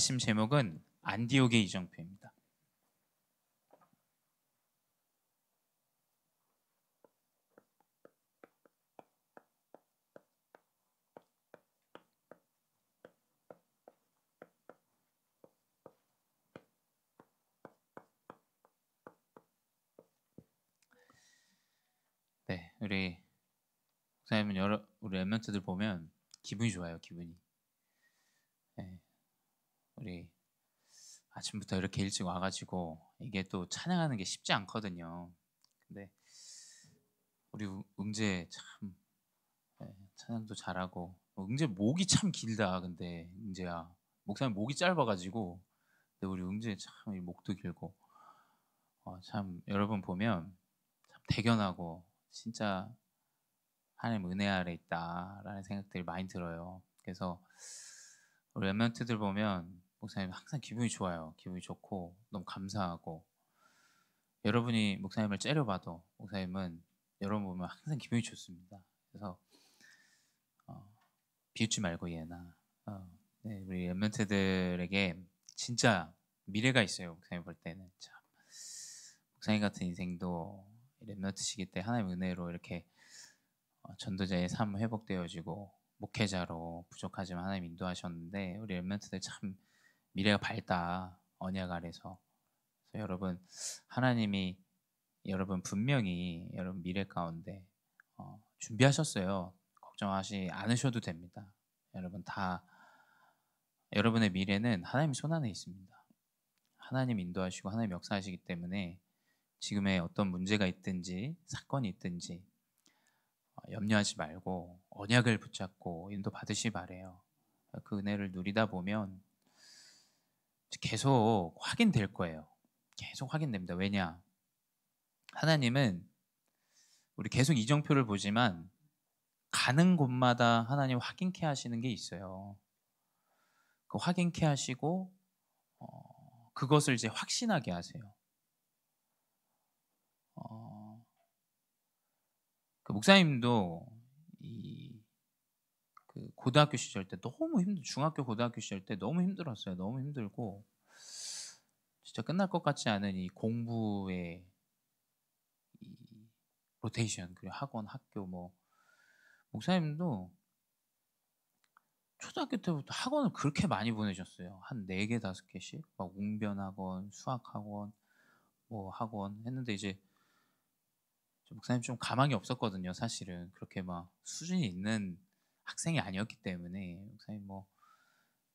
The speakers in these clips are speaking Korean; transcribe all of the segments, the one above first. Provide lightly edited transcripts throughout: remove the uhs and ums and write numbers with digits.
말씀 제목은 안디옥의 이정표입니다. 네, 우리 목사님은 우리 랩런트들 보면 기분이 좋아요. 기분이. 네, 우리 아침부터 이렇게 일찍 와가지고 이게 또 찬양하는 게 쉽지 않거든요. 근데 우리 응재 참 찬양도 잘하고 응재 목이 참 길다. 근데 응재야 목사님 목이 짧아가지고 근데 우리 응재 참 이 목도 길고 참 여러분 보면 참 대견하고 진짜 하나님 은혜 아래 있다라는 생각들이 많이 들어요. 그래서 우리 랩런트들 보면 목사님 항상 기분이 좋아요. 기분이 좋고 너무 감사하고 여러분이 목사님을 째려봐도 목사님은 여러분 보면 항상 기분이 좋습니다. 그래서 비웃지 말고 얘나 네, 우리 랩런트들에게 진짜 미래가 있어요. 목사님 볼 때는 참 목사님 같은 인생도 랩런트시기 때 하나님의 은혜로 이렇게 전도자의 삶 회복되어지고 목회자로 부족하지만 하나님 인도하셨는데 우리 랩런트들 참 미래가 밝다. 언약 아래서. 그래서 여러분 하나님이 여러분 분명히 여러분 미래 가운데 준비하셨어요. 걱정하지 않으셔도 됩니다. 여러분 다 여러분의 미래는 하나님 손 안에 있습니다. 하나님 인도하시고 하나님 역사하시기 때문에 지금의 어떤 문제가 있든지 사건이 있든지 염려하지 말고 언약을 붙잡고 인도 받으시 바래요. 그 은혜를 누리다 보면 계속 확인될 거예요. 계속 확인됩니다. 왜냐? 하나님은 우리 계속 이정표를 보지만 가는 곳마다 하나님 확인케 하시는 게 있어요. 그 확인케 하시고 그것을 이제 확신하게 하세요. 그 목사님도 그 고등학교 시절 때 너무 중학교 고등학교 시절 때 너무 힘들었어요. 너무 힘들고 진짜 끝날 것 같지 않은 이 공부의 이 로테이션 그리고 학원 학교 뭐 목사님도 초등학교 때부터 학원을 그렇게 많이 보내셨어요. 한 4개 5개씩 막 웅변학원 수학학원 뭐 학원 했는데 이제 목사님 좀 가망이 없었거든요. 사실은 그렇게 막 수준이 있는 학생이 아니었기 때문에 목사님 뭐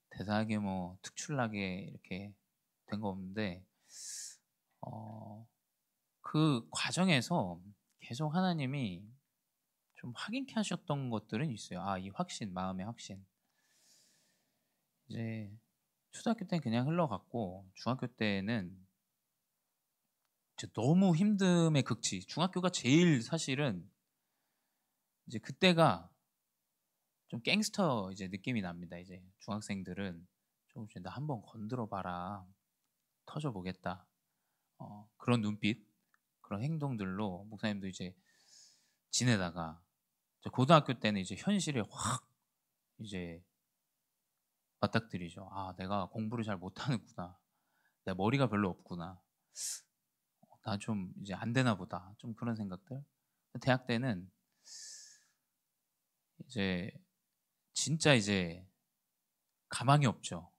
대단하게 뭐 특출나게 이렇게 된 거 없는데 그 과정에서 계속 하나님이 좀 확인케 하셨던 것들은 있어요. 이 확신, 마음의 확신. 이제 초등학교 때는 그냥 흘러갔고 중학교 때는 이제 너무 힘듦의 극치. 중학교가 제일 사실은 이제 그때가 좀 갱스터 이제 느낌이 납니다. 이제 중학생들은 좀 이제 나 한번 건드려 봐라, 터져 보겠다. 그런 눈빛, 그런 행동들로 목사님도 이제 지내다가 고등학교 때는 이제 현실에 확 이제 맞닥뜨리죠. 내가 공부를 잘 못하는구나. 내 머리가 별로 없구나. 나 좀 이제 안 되나 보다. 좀 그런 생각들. 대학 때는 이제 진짜 이제 가망이 없죠.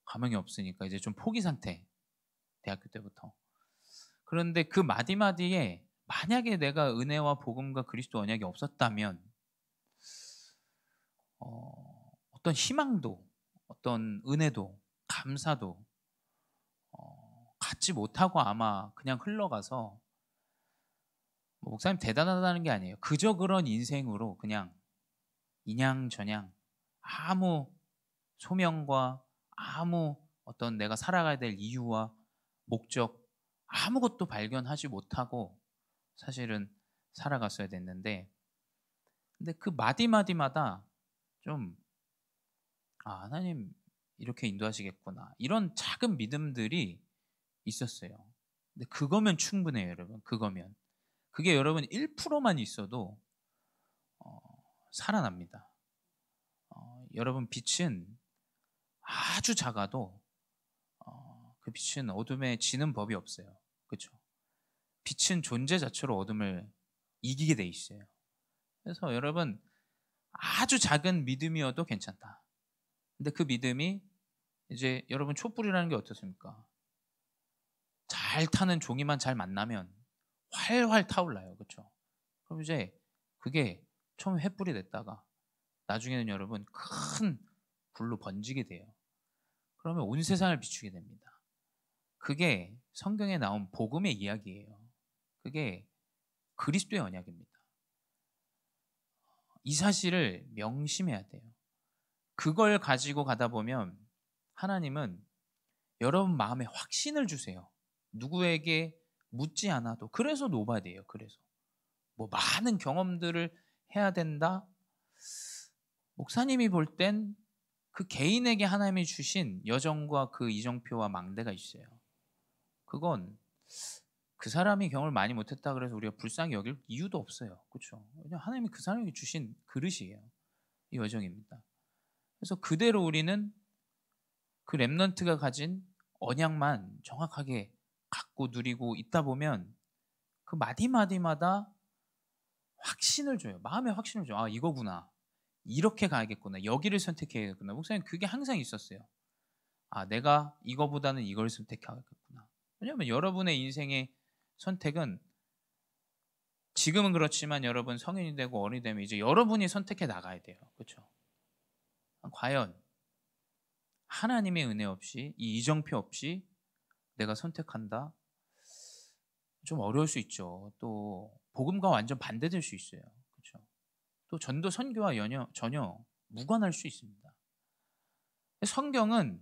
가망이 없으니까 이제 좀 포기 상태. 대학교 때부터. 그런데 그 마디마디에 만약에 내가 은혜와 복음과 그리스도 언약이 없었다면 어떤 희망도 어떤 은혜도 감사도 갖지 못하고 아마 그냥 흘러가서 목사님 대단하다는 게 아니에요. 그저 그런 인생으로 그냥 인양저냥 아무 소명과 아무 어떤 내가 살아가야 될 이유와 목적 아무것도 발견하지 못하고 사실은 살아갔어야 됐는데 근데 그 마디마디마다 좀 하나님 이렇게 인도하시겠구나 이런 작은 믿음들이 있었어요. 근데 그거면 충분해요. 여러분 그거면 그게 여러분 1%만 있어도 살아납니다. 여러분 빛은 아주 작아도 그 빛은 어둠에 지는 법이 없어요. 그렇죠? 빛은 존재 자체로 어둠을 이기게 돼 있어요. 그래서 여러분, 아주 작은 믿음이어도 괜찮다. 근데 그 믿음이 이제 여러분 촛불이라는 게 어떻습니까? 잘 타는 종이만 잘 만나면 활활 타올라요. 그렇죠? 그럼 이제 그게 처음에 횃불이 됐다가 나중에는 여러분 큰 불로 번지게 돼요. 그러면 온 세상을 비추게 됩니다. 그게 성경에 나온 복음의 이야기예요. 그게 그리스도의 언약입니다. 이 사실을 명심해야 돼요. 그걸 가지고 가다 보면 하나님은 여러분 마음에 확신을 주세요. 누구에게 묻지 않아도. 그래서 노바디예요. 그래서 뭐 많은 경험들을 해야 된다. 목사님이 볼 땐 그 개인에게 하나님이 주신 여정과 그 이정표와 망대가 있어요. 그건 그 사람이 경험을 많이 못했다 그래서 우리가 불쌍히 여길 이유도 없어요. 그렇죠? 왜냐하면 하나님이 그 사람에게 주신 그릇이에요. 이 여정입니다. 그래서 그대로 우리는 그 렘넌트가 가진 언약만 정확하게 갖고 누리고 있다 보면 그 마디마디마다 확신을 줘요. 마음의 확신을 줘요. 아, 이거구나. 이렇게 가야겠구나. 여기를 선택해야겠구나. 목사님, 그게 항상 있었어요. 아, 내가 이거보다는 이걸 선택하겠구나. 왜냐하면 여러분의 인생의 선택은 지금은 그렇지만 여러분 성인이 되고 어른이 되면 이제 여러분이 선택해 나가야 돼요. 그렇죠? 과연 하나님의 은혜 없이, 이 이정표 없이 내가 선택한다? 좀 어려울 수 있죠. 또 복음과 완전 반대될 수 있어요. 그렇죠? 또 전도 선교와 전혀 무관할 수 있습니다. 성경은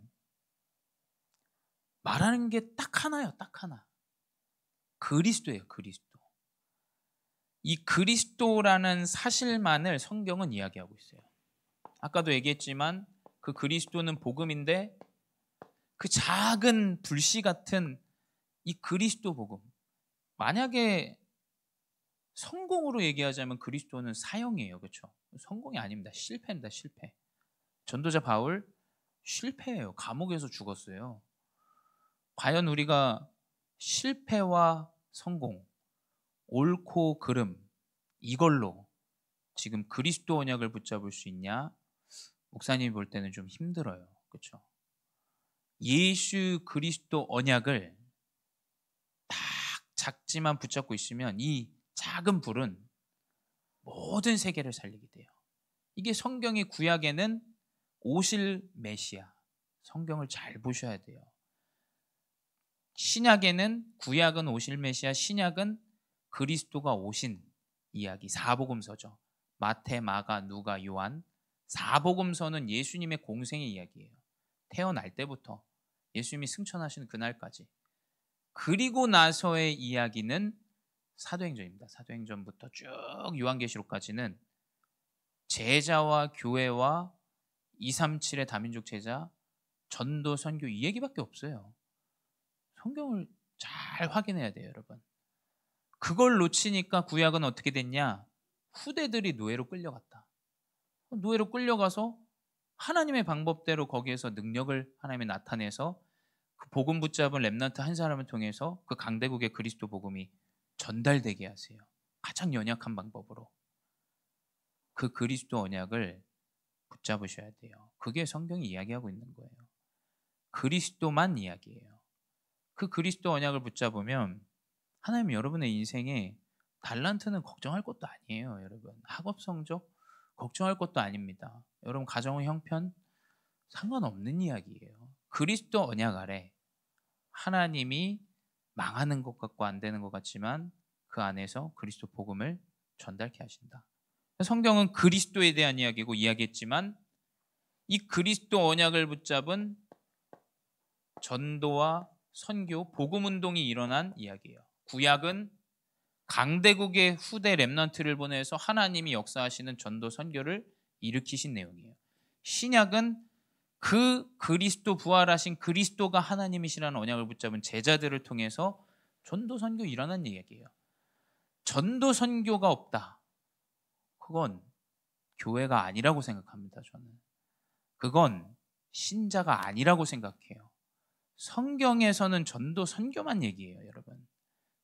말하는 게 딱 하나예요. 딱 하나. 그리스도예요. 그리스도. 이 그리스도라는 사실만을 성경은 이야기하고 있어요. 아까도 얘기했지만 그 그리스도는 복음인데 그 작은 불씨 같은 이 그리스도 복음, 만약에 성공으로 얘기하자면 그리스도는 사형이에요. 그렇죠? 성공이 아닙니다. 실패입니다. 실패. 전도자 바울 실패예요. 감옥에서 죽었어요. 과연 우리가 실패와 성공, 옳고 그름, 이걸로 지금 그리스도 언약을 붙잡을 수 있냐? 목사님이 볼 때는 좀 힘들어요. 그렇죠? 예수 그리스도 언약을 딱 작지만 붙잡고 있으면 이 작은 불은 모든 세계를 살리게 돼요. 이게 성경의 구약에는 오실 메시아, 성경을 잘 보셔야 돼요. 신약에는 구약은 오실 메시아, 신약은 그리스도가 오신 이야기, 사복음서죠. 마태, 마가, 누가, 요한. 사복음서는 예수님의 공생의 이야기예요. 태어날 때부터 예수님이 승천하시는 그날까지. 그리고 나서의 이야기는 사도행전입니다. 사도행전부터 쭉 요한계시록까지는 제자와 교회와 237의 다민족 제자, 전도, 선교 이 얘기밖에 없어요. 성경을 잘 확인해야 돼요, 여러분. 그걸 놓치니까 구약은 어떻게 됐냐? 후대들이 노예로 끌려갔다. 노예로 끌려가서 하나님의 방법대로 거기에서 능력을 하나님이 나타내서 그 복음 붙잡은 렘넌트 한 사람을 통해서 그 강대국의 그리스도 복음이 전달되게 하세요. 가장 연약한 방법으로. 그 그리스도 언약을 붙잡으셔야 돼요. 그게 성경이 이야기하고 있는 거예요. 그리스도만 이야기해요. 그 그리스도 언약을 붙잡으면 하나님 여러분의 인생에 달란트는 걱정할 것도 아니에요. 여러분 학업 성적 걱정할 것도 아닙니다. 여러분 가정의 형편 상관없는 이야기예요. 그리스도 언약 아래 하나님이 망하는 것 같고 안 되는 것 같지만 그 안에서 그리스도 복음을 전달케 하신다. 성경은 그리스도에 대한 이야기고 이야기했지만 이 그리스도 언약을 붙잡은 전도와 선교, 복음운동이 일어난 이야기예요. 구약은 강대국의 후대 렘넌트를 보내서 하나님이 역사하시는 전도 선교를 일으키신 내용이에요. 신약은 그 그리스도 부활하신 그리스도가 하나님이시라는 언약을 붙잡은 제자들을 통해서 전도 선교 일어난 이야기예요. 전도 선교가 없다. 그건 교회가 아니라고 생각합니다. 저는. 그건 신자가 아니라고 생각해요. 성경에서는 전도 선교만 얘기해요, 여러분.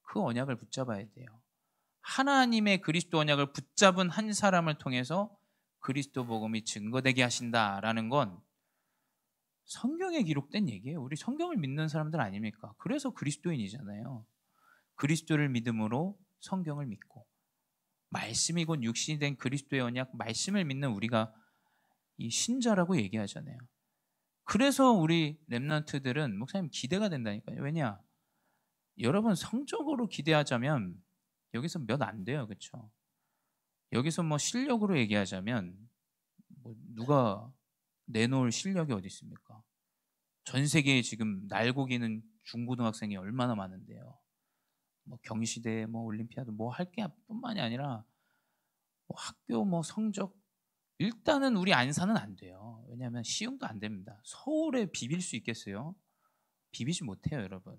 그 언약을 붙잡아야 돼요. 하나님의 그리스도 언약을 붙잡은 한 사람을 통해서 그리스도 복음이 증거되게 하신다라는 건 성경에 기록된 얘기예요. 우리 성경을 믿는 사람들 아닙니까? 그래서 그리스도인이잖아요. 그리스도를 믿음으로 성경을 믿고 말씀이 곧 육신이 된 그리스도의 언약 말씀을 믿는 우리가 이 신자라고 얘기하잖아요. 그래서 우리 렘넌트들은 목사님 기대가 된다니까요. 왜냐? 여러분 성적으로 기대하자면 여기서 몇 안 돼요. 그렇죠? 여기서 뭐 실력으로 얘기하자면 뭐 누가 내놓을 실력이 어디 있습니까? 전 세계에 지금 날고기는 중고등학생이 얼마나 많은데요. 뭐 경시대, 뭐 올림피아드 뭐 할 게 뿐만이 아니라 뭐 학교 뭐 성적 일단은 우리 안산은 안 돼요. 왜냐하면 시흥도 안 됩니다. 서울에 비빌 수 있겠어요? 비비지 못해요, 여러분.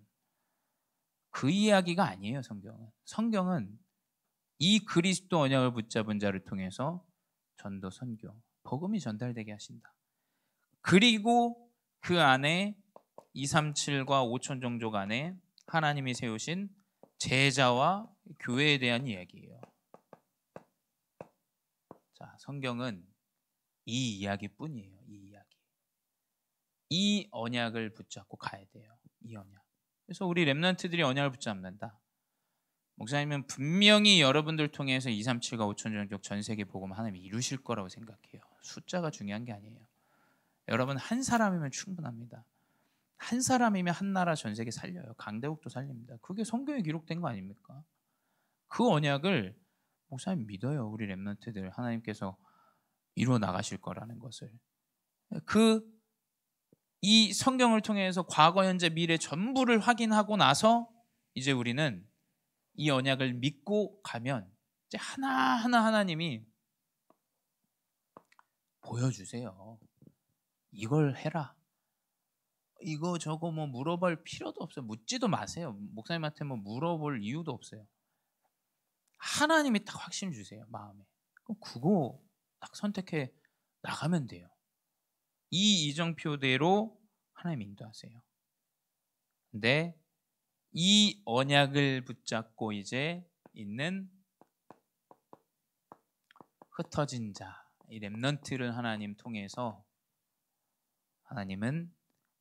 그 이야기가 아니에요, 성경은. 성경은 이 그리스도 언약을 붙잡은 자를 통해서 전도, 선교, 복음이 전달되게 하신다. 그리고 그 안에 237과 5천 종족 안에 하나님이 세우신 제자와 교회에 대한 이야기예요. 자, 성경은 이 이야기뿐이에요. 이 이야기. 이 언약을 붙잡고 가야 돼요. 이 언약. 그래서 우리 렘넌트들이 언약을 붙잡는다. 목사님은 분명히 여러분들 통해서 237과 5천 종족 전 세계 복음 하나님이 이루실 거라고 생각해요. 숫자가 중요한 게 아니에요. 여러분 한 사람이면 충분합니다. 한 사람이면 한 나라 전 세계 살려요. 강대국도 살립니다. 그게 성경에 기록된 거 아닙니까? 그 언약을 목사님 믿어요. 우리 렘넌트들 하나님께서 이루어 나가실 거라는 것을. 이 성경을 통해서 과거, 현재, 미래 전부를 확인하고 나서 이제 우리는 이 언약을 믿고 가면 이제 하나하나 하나님이 보여주세요. 이걸 해라. 이거 저거 뭐 물어볼 필요도 없어요. 묻지도 마세요. 목사님한테 뭐 물어볼 이유도 없어요. 하나님이 딱 확신 주세요. 마음에. 그럼 그거 딱 선택해 나가면 돼요. 이 이정표대로 하나님 인도하세요. 근데 이 언약을 붙잡고 이제 있는 흩어진 자, 이 렘넌트를 하나님 통해서 하나님은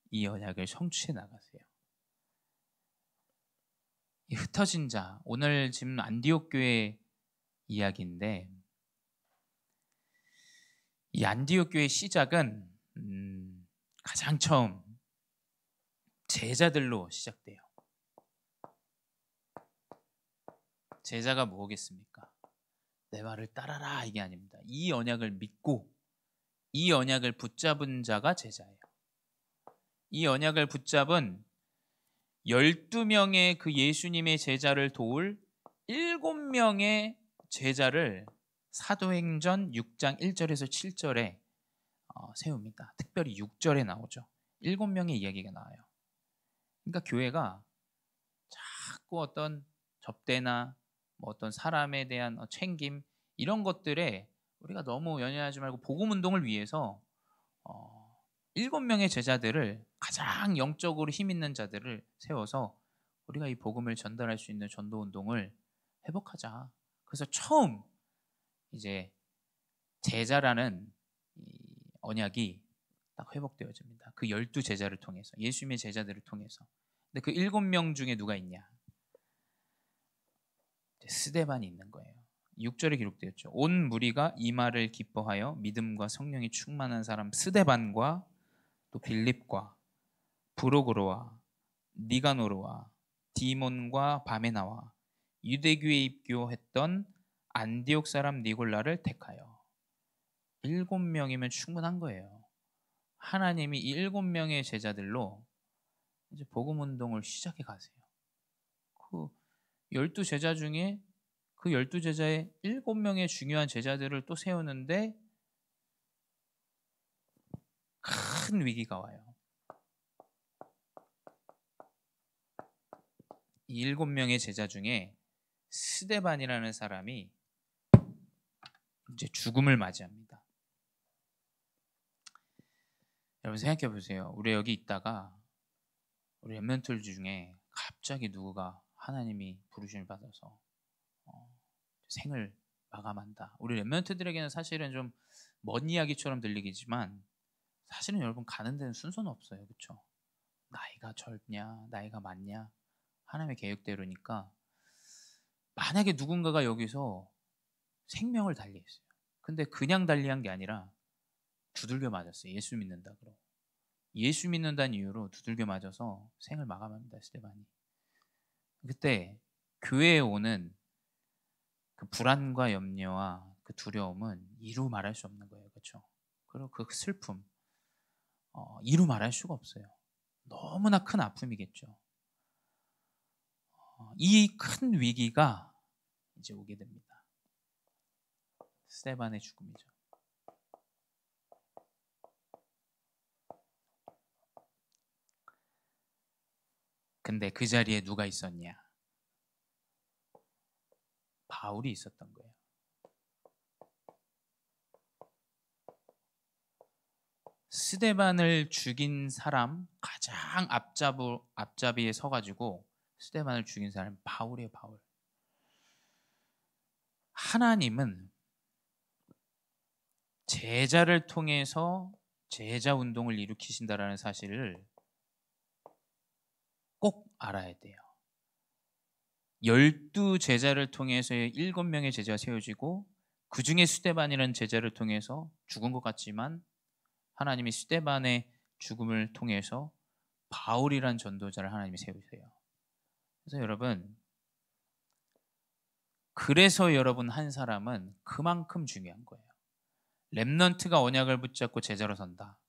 이 언약을 성취해 나가세요. 이 흩어진 자, 오늘 지금 안디옥 교회 이야기인데 이 안디옥 교회 시작은 가장 처음 제자들로 시작돼요. 제자가 뭐겠습니까? 내 말을 따라라 이게 아닙니다. 이 언약을 믿고 이 언약을 붙잡은 자가 제자예요. 이 언약을 붙잡은 12명의 그 예수님의 제자를 도울 7명의 제자를 사도행전 6장 1절에서 7절에 세웁니다. 특별히 6절에 나오죠. 7명의 이야기가 나와요. 그러니까 교회가 자꾸 어떤 접대나 뭐 어떤 사람에 대한 챙김 이런 것들에 우리가 너무 연연하지 말고 복음 운동을 위해서 7명의 제자들을 가장 영적으로 힘 있는 자들을 세워서 우리가 이 복음을 전달할 수 있는 전도 운동을 회복하자. 그래서 처음 이제 제자라는 이 언약이 딱 회복되어집니다. 그 12제자를 통해서 예수님의 제자들을 통해서. 근데 그 7명 중에 누가 있냐? 스데반이 있는 거예요. 6절에 기록되었죠. 온 무리가 이 말을 기뻐하여 믿음과 성령이 충만한 사람 스데반과 또 빌립과 브로그로와 니가노르와 디몬과 바메나와 유대교에 입교했던 안디옥 사람 니골라를 택하여 7명이면 충분한 거예요. 하나님이 이 7명의 제자들로 이제 복음 운동을 시작해 가세요. 그 12제자 중에 그 12제자의 7명의 중요한 제자들을 또 세우는데 큰 위기가 와요. 이 7명의 제자 중에 스데반이라는 사람이 이제 죽음을 맞이합니다. 여러분 생각해 보세요. 우리 여기 있다가 우리 렘넌트 중에 갑자기 누구가 하나님이 부르심을 받아서 생을 마감한다. 우리 렘넌트들에게는 사실은 좀 먼 이야기처럼 들리겠지만 사실은 여러분 가는 데는 순서는 없어요. 그렇죠? 나이가 젊냐, 나이가 많냐, 하나님의 계획대로니까 만약에 누군가가 여기서 생명을 달리했어요. 근데 그냥 달리한 게 아니라 두들겨 맞았어요. 예수 믿는다 그러고. 예수 믿는다는 이유로 두들겨 맞아서 생을 마감합니다. 스데반이. 그때 교회에 오는 그 불안과 염려와 그 두려움은 이루 말할 수 없는 거예요. 그렇죠? 그리고 그 슬픔 이루 말할 수가 없어요. 너무나 큰 아픔이겠죠. 이 큰 위기가 이제 오게 됩니다. 스데반의 죽음이죠. 근데 그 자리에 누가 있었냐? 바울이 있었던 거예요. 스데반을 죽인 사람 가장 앞자비에 서가지고 스데반을 죽인 사람이 바울이에요. 바울. 하나님은 제자를 통해서 제자 운동을 일으키신다라는 사실을 꼭 알아야 돼요. 12제자를 통해서 7명의 제자가 세워지고 그 중에 스데반이라는 제자를 통해서 죽은 것 같지만 하나님이 스데반의 죽음을 통해서 바울이란 전도자를 하나님이 세우세요. 그래서 여러분 한 사람은 그만큼 중요한 거예요. 렘넌트가 언약을 붙잡고 제자로 선다.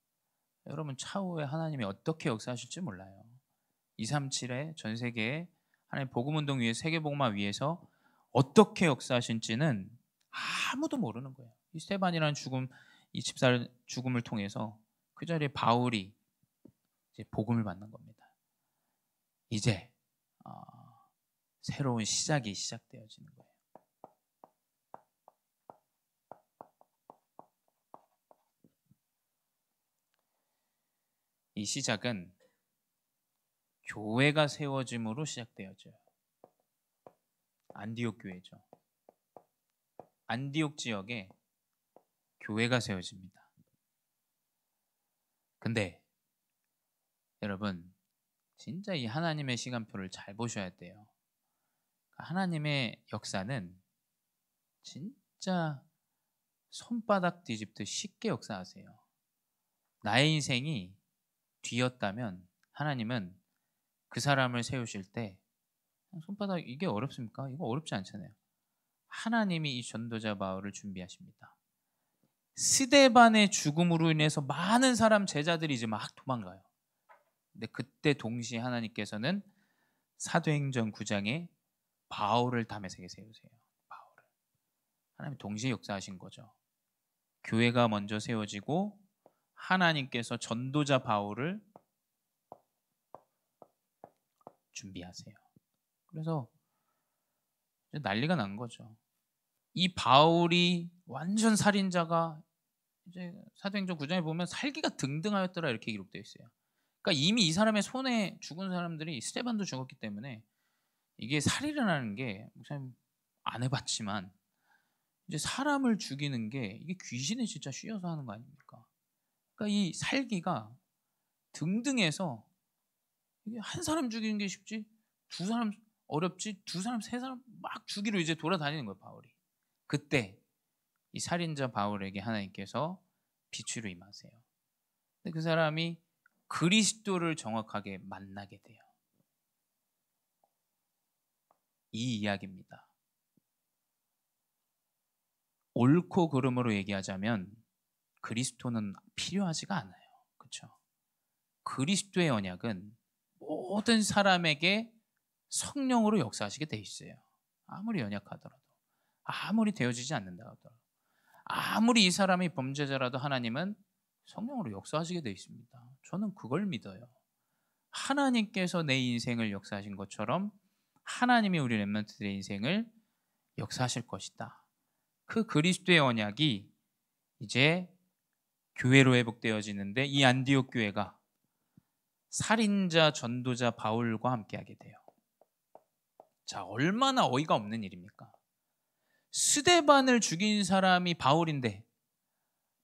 여러분 차후에 하나님이 어떻게 역사하실지 몰라요. 237에 전 세계에 하나님 복음운동 위에 세계복음화 위해서 어떻게 역사하실지는 아무도 모르는 거예요. 이 스데반이라는 죽음, 이 집사의 죽음을 통해서 그 자리에 바울이 이제 복음을 받는 겁니다. 이제 새로운 시작이 시작되어지는 거예요. 이 시작은 교회가 세워짐으로 시작되어져요. 안디옥 교회죠. 안디옥 지역에 교회가 세워집니다. 근데 여러분 진짜 이 하나님의 시간표를 잘 보셔야 돼요. 하나님의 역사는 진짜 손바닥 뒤집듯 쉽게 역사하세요. 나의 인생이 뒤였다면 하나님은 그 사람을 세우실 때 손바닥 이게 어렵습니까? 이거 어렵지 않잖아요. 하나님이 이 전도자 바울을 준비하십니다. 스데반의 죽음으로 인해서 많은 사람 제자들이 이제 막 도망가요. 근데 그때 동시에 하나님께서는 사도행전 9장에 바울을 담에색에 세우세요. 바울을. 하나님이 동시에 역사하신 거죠. 교회가 먼저 세워지고 하나님께서 전도자 바울을 준비하세요. 그래서 이제 난리가 난 거죠. 이 바울이 완전 살인자가 이제 사도행전 9장에 보면 살기가 등등하였더라 이렇게 기록되어 있어요. 그러니까 이미 이 사람의 손에 죽은 사람들이 스데반도 죽었기 때문에 이게 살인이라는 게 목사님 안 해봤지만 이제 사람을 죽이는 게 이게 귀신이 진짜 쉬어서 하는 거 아닙니까? 그러니까 이 살기가 등등해서 이게 한 사람 죽이는 게 쉽지 두 사람 어렵지 두 사람 세 사람 막 죽이러 이제 돌아다니는 거예요 바울이. 그때 이 살인자 바울에게 하나님께서 빛으로 임하세요. 근데 그 사람이 그리스도를 정확하게 만나게 돼요. 이 이야기입니다. 옳고 그름으로 얘기하자면 그리스도는 필요하지가 않아요. 그렇죠? 그리스도의 언약은 모든 사람에게 성령으로 역사하시게 돼 있어요. 아무리 연약하더라도 아무리 되어지지 않는다 하더라도 아무리 이 사람이 범죄자라도 하나님은 성령으로 역사하시게 돼 있습니다. 저는 그걸 믿어요. 하나님께서 내 인생을 역사하신 것처럼 하나님이 우리 렘넌트들의 인생을 역사하실 것이다. 그 그리스도의 언약이 이제 교회로 회복되어지는데 이 안디옥 교회가 살인자 전도자 바울과 함께하게 돼요. 자, 얼마나 어이가 없는 일입니까? 스데반을 죽인 사람이 바울인데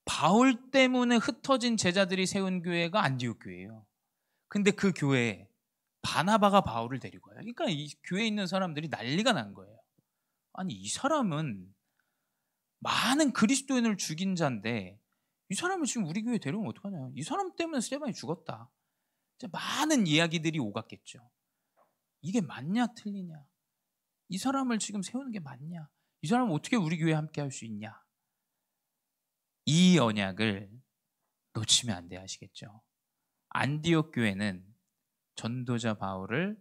바울 때문에 흩어진 제자들이 세운 교회가 안디옥 교회예요. 근데 그 교회에 바나바가 바울을 데리고 와요. 그러니까 이 교회에 있는 사람들이 난리가 난 거예요. 아니, 이 사람은 많은 그리스도인을 죽인 자인데 이 사람을 지금 우리 교회에 데려오면 어떡하냐. 이 사람 때문에 스데반이 죽었다. 많은 이야기들이 오갔겠죠. 이게 맞냐 틀리냐. 이 사람을 지금 세우는 게 맞냐. 이 사람은 어떻게 우리 교회에 함께 할 수 있냐. 이 언약을 놓치면 안 돼, 아시겠죠? 안디옥 교회는 전도자 바울을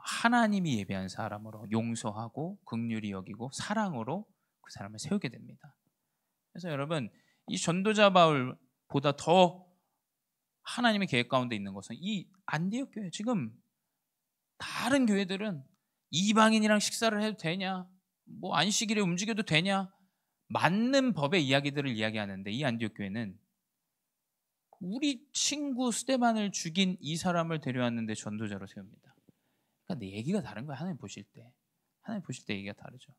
하나님이 예배한 사람으로 용서하고 긍휼히 여기고 사랑으로 그 사람을 세우게 됩니다. 그래서 여러분, 이 전도자 바울보다 더 하나님의 계획 가운데 있는 것은 이 안디옥 교회, 지금 다른 교회들은 이방인이랑 식사를 해도 되냐, 뭐 안식일에 움직여도 되냐, 맞는 법의 이야기들을 이야기하는데 이 안디옥 교회는 우리 친구 스데반을 죽인 이 사람을 데려왔는데 전도자로 세웁니다. 그러니까 내 얘기가 다른 거야. 하나님 보실 때 얘기가 다르죠.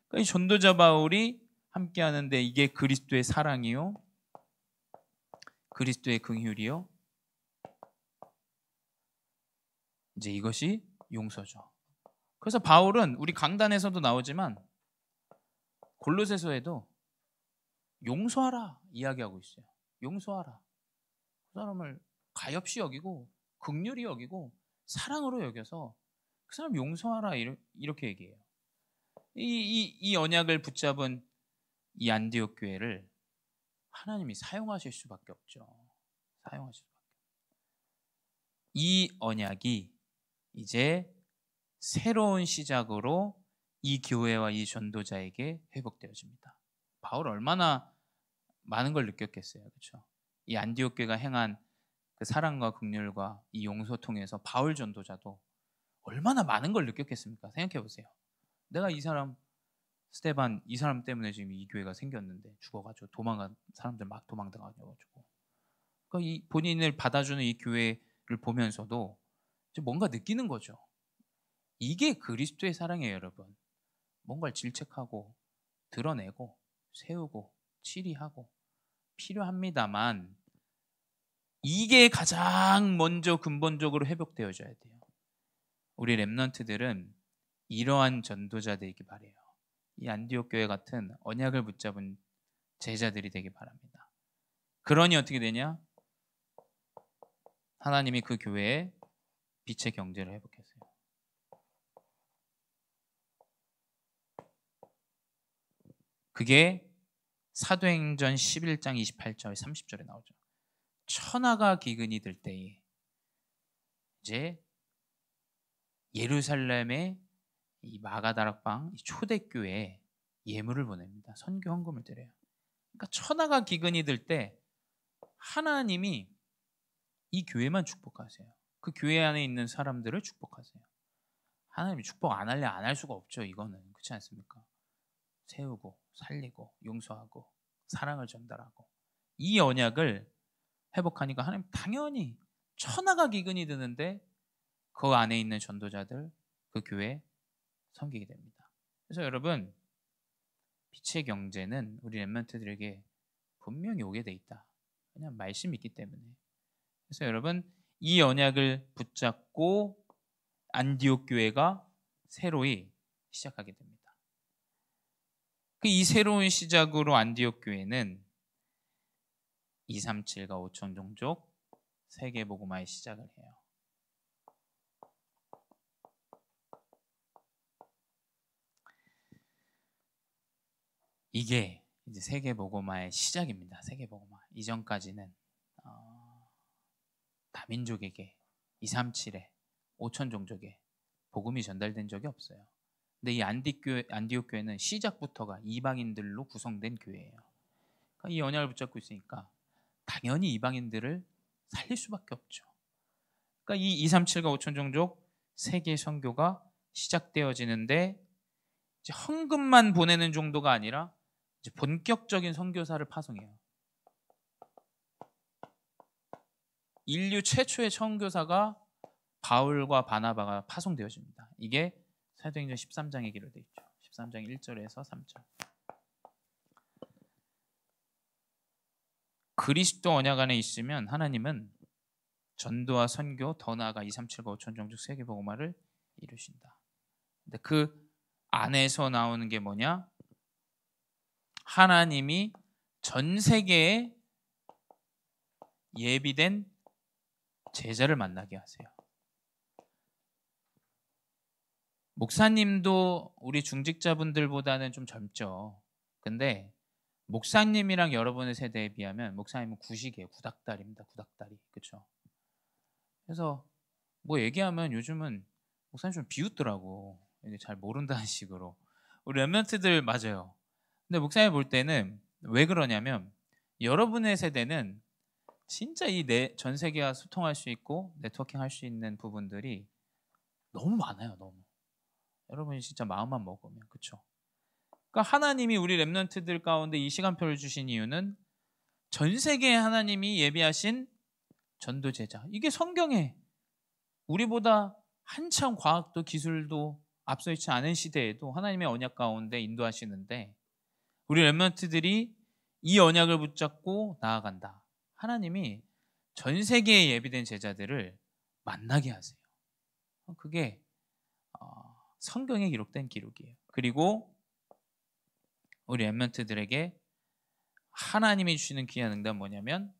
그러니까 이 전도자 바울이 함께 하는데 이게 그리스도의 사랑이요, 그리스도의 긍휼이요, 이제 이것이 용서죠. 그래서 바울은 우리 강단에서도 나오지만 골로새서에도 용서하라 이야기하고 있어요. 용서하라. 그 사람을 가엾이 여기고 긍휼히 여기고 사랑으로 여겨서 그 사람 용서하라 이렇게 얘기해요. 이 언약을 붙잡은 이 안디옥 교회를 하나님이 사용하실 수밖에 없죠. 이 언약이 이제 새로운 시작으로 이 교회와 이 전도자에게 회복되어집니다. 바울 얼마나 많은 걸 느꼈겠어요. 그렇죠? 이 안디옥 교회가 행한 그 사랑과 긍휼과 이 용서 통해서 바울 전도자도 얼마나 많은 걸 느꼈겠습니까? 생각해 보세요. 내가 이 사람 스데반 이 사람 때문에 지금 이 교회가 생겼는데 죽어가지고 도망간 사람들 막 도망가가지고 그러니까 이 본인을 받아주는 이 교회를 보면서도 뭔가 느끼는 거죠. 이게 그리스도의 사랑이에요, 여러분. 뭔가를 질책하고 드러내고 세우고 치리하고 필요합니다만 이게 가장 먼저 근본적으로 회복되어져야 돼요. 우리 렘넌트들은 이러한 전도자 되기 바래요. 이 안디옥 교회 같은 언약을 붙잡은 제자들이 되기 바랍니다. 그러니 어떻게 되냐? 하나님이 그 교회에 빛의 경제를 회복했어요. 그게 사도행전 11장 28절 30절에 나오죠. 천하가 기근이 들 때에 이제 예루살렘의 이 마가다락방 초대교회에 예물을 보냅니다. 선교 헌금을 드려요. 그러니까 천하가 기근이 들 때 하나님이 이 교회만 축복하세요. 그 교회 안에 있는 사람들을 축복하세요. 하나님이 축복 안 할래 안 할 수가 없죠. 이거는 그렇지 않습니까? 세우고 살리고 용서하고 사랑을 전달하고 이 언약을 회복하니까 하나님 당연히 천하가 기근이 드는데 그 안에 있는 전도자들 그 교회 섬기게 됩니다. 그래서 여러분, 빛의 경제는 우리 렘넌트들에게 분명히 오게 돼 있다. 그냥 말씀이 있기 때문에. 그래서 여러분, 이 언약을 붙잡고 안디옥 교회가 새로이 시작하게 됩니다. 이 새로운 시작으로 안디옥 교회는 237과 5천 종족 세계복음화의 시작을 해요. 이게 이제 세계복음화의 시작입니다. 세계복음화. 이전까지는 다민족에게 237에 5천 종족에 복음이 전달된 적이 없어요. 근데 이 안디옥 교회는 시작부터가 이방인들로 구성된 교회예요. 그러니까 이 언약을 붙잡고 있으니까 당연히 이방인들을 살릴 수밖에 없죠. 그러니까 이 237과 5천 종족 세계 선교가 시작되어지는데 이제 헌금만 보내는 정도가 아니라 이제 본격적인 선교사를 파송해요. 인류 최초의 선교사가 바울과 바나바가 파송되어집니다. 이게 사도행전 13장에 기록되어 있죠. 13장 1절에서 3절. 그리스도 언약 안에 있으면 하나님은 전도와 선교, 더 나아가 2, 3, 7, 9, 5천 종족 세계복음화를 이루신다. 근데 그 안에서 나오는 게 뭐냐? 하나님이 전 세계에 예비된 제자를 만나게 하세요. 목사님도 우리 중직자분들보다는 좀 젊죠. 근데 목사님이랑 여러분의 세대에 비하면 목사님은 구식이에요. 구닥다리입니다. 구닥다리. 그렇죠? 그래서 뭐 얘기하면 요즘은 목사님 좀 비웃더라고. 이게 잘 모른다는 식으로. 우리 렘넌트들 맞아요. 근데 목사님 볼 때는 왜 그러냐면 여러분의 세대는 진짜 이 전 세계와 소통할 수 있고 네트워킹 할 수 있는 부분들이 너무 많아요. 너무. 여러분이 진짜 마음만 먹으면. 그렇죠? 그러니까 하나님이 우리 렘넌트들 가운데 이 시간표를 주신 이유는 전 세계에 하나님이 예비하신 전도 제자. 이게 성경에 우리보다 한참 과학도 기술도 앞서 있지 않은 시대에도 하나님의 언약 가운데 인도하시는데 우리 렘넌트들이 이 언약을 붙잡고 나아간다. 하나님이 전 세계에 예비된 제자들을 만나게 하세요. 그게 성경에 기록된 기록이에요. 그리고 우리 렘넌트들에게 하나님이 주시는 귀한 응답은 뭐냐면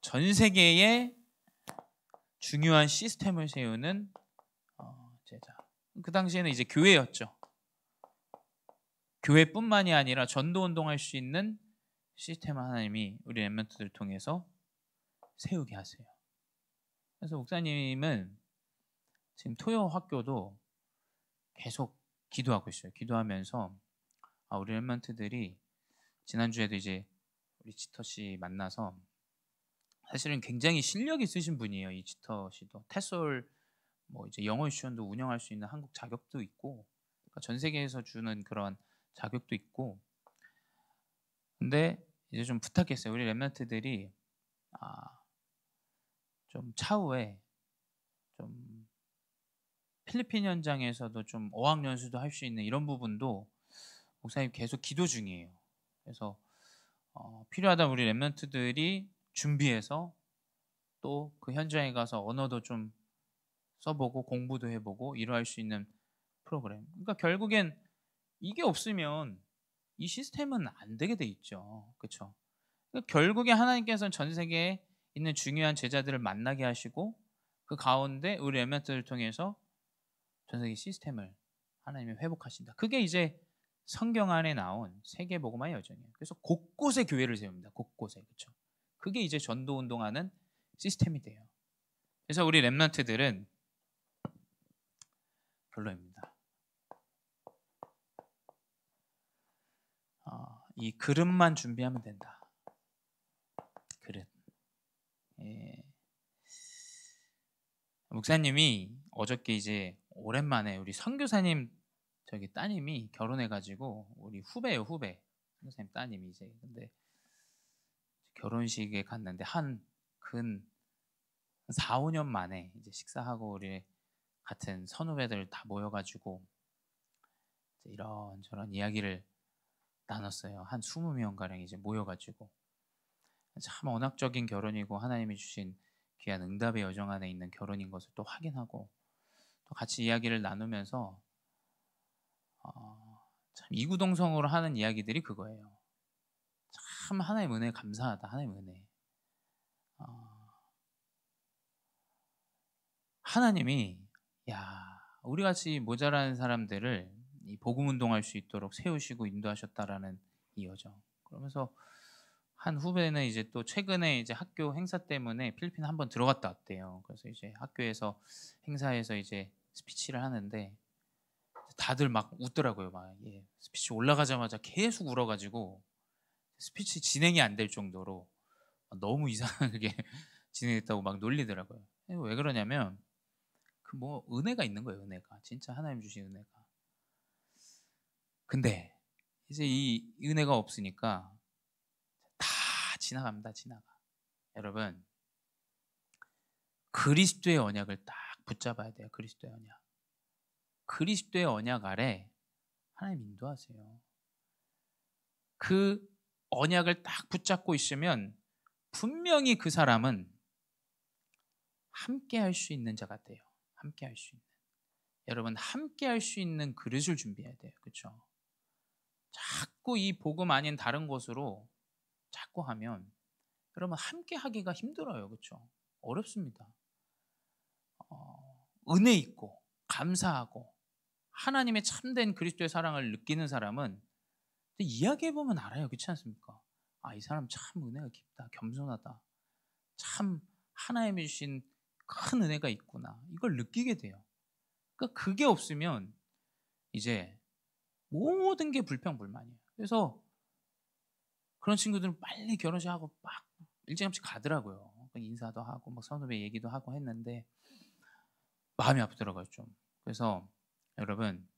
전 세계에 중요한 시스템을 세우는 제자. 그 당시에는 이제 교회였죠. 교회뿐만이 아니라 전도 운동할 수 있는 시스템을 하나님이 우리 렘넌트들을 통해서 세우게 하세요. 그래서 목사님은 지금 토요 학교도 계속 기도하고 있어요. 기도하면서 우리 렘넌트들이 지난주에도 이제 우리 지터 씨 만나서 사실은 굉장히 실력 있으신 분이에요. 이 지터 씨도 테솔 뭐 이제 영어 유치원도 운영할 수 있는 한국 자격도 있고 그러니까 전 세계에서 주는 그런 자격도 있고 근데 이제 좀 부탁했어요. 우리 렘넌트들이 좀 차후에 좀 필리핀 현장에서도 좀 어학연수도 할 수 있는 이런 부분도 목사님 계속 기도 중이에요. 그래서 필요하다 우리 렘넌트들이 준비해서 또 그 현장에 가서 언어도 좀 써보고 공부도 해보고 일할 수 있는 프로그램. 그러니까 결국엔 이게 없으면 이 시스템은 안 되게 돼 있죠. 그렇죠? 그러니까 결국에 하나님께서는 전 세계에 있는 중요한 제자들을 만나게 하시고 그 가운데 우리 렘넌트를 통해서 전 세계 시스템을 하나님이 회복하신다. 그게 이제 성경 안에 나온 세계 복음화의 여정이에요. 그래서 곳곳에 교회를 세웁니다. 곳곳에. 그렇죠? 그게 이제 전도 운동하는 시스템이 돼요. 그래서 우리 렘넌트들은 별로입니다. 이 그릇만 준비하면 된다. 그릇. 예. 목사님이 어저께 이제 오랜만에 우리 선교사님 저기 따님이 결혼해가지고 우리 후배예요. 후배. 선교사님 따님이 이제 근데 결혼식에 갔는데 근 4, 5년 만에 이제 식사하고 우리 같은 선후배들 다 모여가지고 이런저런 이야기를 나눴어요. 한 20명 가량 이제 모여가지고 참 언학적인 결혼이고 하나님이 주신 귀한 응답의 여정 안에 있는 결혼인 것을 또 확인하고 또 같이 이야기를 나누면서 참 이구동성으로 하는 이야기들이 그거예요. 참 하나님의 은혜 감사하다. 하나님의 은혜. 하나님이 우리 같이 모자란 사람들을 이 복음 운동할 수 있도록 세우시고 인도하셨다라는 이 여정. 그러면서 한 후배는 이제 또 최근에 이제 학교 행사 때문에 필리핀 한번 들어갔다 왔대요. 그래서 이제 학교에서 행사에서 이제 스피치를 하는데 다들 막 웃더라고요. 막 스피치 올라가자마자 계속 울어가지고 스피치 진행이 안 될 정도로 너무 이상하게 진행했다고 막 놀리더라고요. 왜 그러냐면 그 뭐 은혜가 있는 거예요. 은혜가 진짜 하나님 주신 은혜가. 근데 이제 이 은혜가 없으니까 다 지나갑니다. 지나가. 여러분 그리스도의 언약을 딱 붙잡아야 돼요. 그리스도의 언약. 그리스도의 언약 아래 하나님 인도하세요. 그 언약을 딱 붙잡고 있으면 분명히 그 사람은 함께 할 수 있는 자가 돼요. 함께 할 수 있는. 여러분, 함께 할 수 있는 그릇을 준비해야 돼요. 그렇죠? 자꾸 이 복음 아닌 다른 것으로 자꾸 하면 여러분 함께 하기가 힘들어요. 그렇죠? 어렵습니다. 은혜 있고 감사하고 하나님의 참된 그리스도의 사랑을 느끼는 사람은 이야기해보면 알아요. 그렇지 않습니까? 아, 이 사람 참 은혜가 깊다, 겸손하다, 참 하나님이 주신 큰 은혜가 있구나, 이걸 느끼게 돼요. 그러니까 그게 없으면 이제 모든 게 불평불만이에요. 그래서 그런 친구들은 빨리 결혼식하고 막 일찌감치 가더라고요. 인사도 하고 막 선후배 얘기도 하고 했는데 마음이 아프더라고요 좀. 그래서 여러분,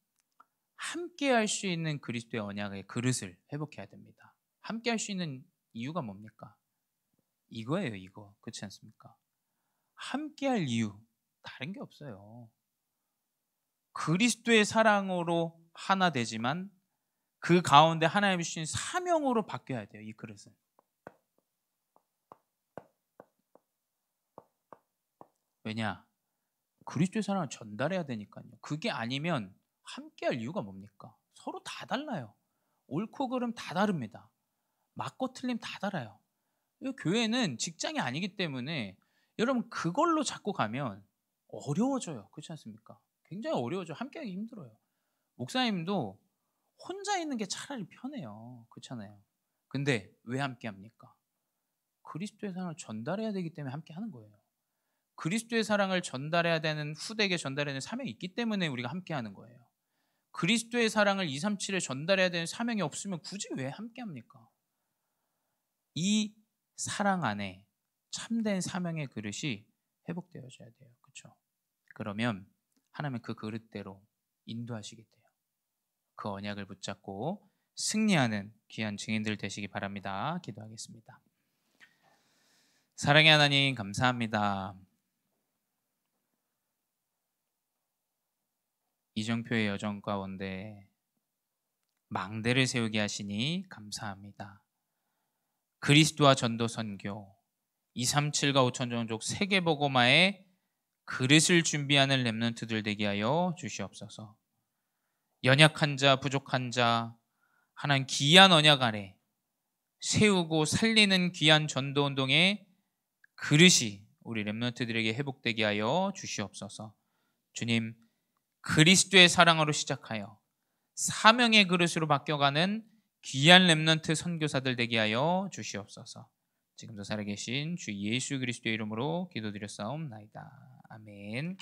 함께 할 수 있는 그리스도의 언약의 그릇을 회복해야 됩니다. 함께 할 수 있는 이유가 뭡니까? 이거예요, 이거. 그렇지 않습니까? 함께 할 이유 다른 게 없어요. 그리스도의 사랑으로 하나 되지만 그 가운데 하나님이 주신 사명으로 바뀌어야 돼요. 이 그릇은. 왜냐? 그리스도의 사랑을 전달해야 되니까요. 그게 아니면 함께 할 이유가 뭡니까? 서로 다 달라요. 옳고 그름 다 다릅니다. 맞고 틀림 다 달라요. 교회는 직장이 아니기 때문에 여러분 그걸로 자꾸 가면 어려워져요. 그렇지 않습니까? 굉장히 어려워져요. 함께하기 힘들어요. 목사님도 혼자 있는 게 차라리 편해요. 그렇잖아요. 근데 왜 함께합니까? 그리스도의 사랑을 전달해야 되기 때문에 함께하는 거예요. 그리스도의 사랑을 전달해야 되는, 후대에게 전달해야 되는 사명이 있기 때문에 우리가 함께하는 거예요. 그리스도의 사랑을 237에 전달해야 되는 사명이 없으면 굳이 왜 함께합니까? 이 사랑 안에 참된 사명의 그릇이 회복되어져야 돼요. 그렇죠? 그러면 하나님은 그 그릇대로 인도하시게 돼요. 그 언약을 붙잡고 승리하는 귀한 증인들 되시기 바랍니다. 기도하겠습니다. 사랑의 하나님, 감사합니다. 이정표의 여정 가운데 망대를 세우게 하시니 감사합니다. 그리스도와 전도 선교 237과 5천 종족 세계복음화의 그릇을 준비하는 렘넌트들 되게 하여 주시옵소서. 연약한 자, 부족한 자, 하나님 귀한 언약 아래 세우고 살리는 귀한 전도운동의 그릇이 우리 렘넌트들에게 회복되게 하여 주시옵소서. 주님, 그리스도의 사랑으로 시작하여 사명의 그릇으로 바뀌어가는 귀한 렘넌트 선교사들 되게 하여 주시옵소서. 지금도 살아계신 주 예수 그리스도의 이름으로 기도드렸사옵나이다. 아멘.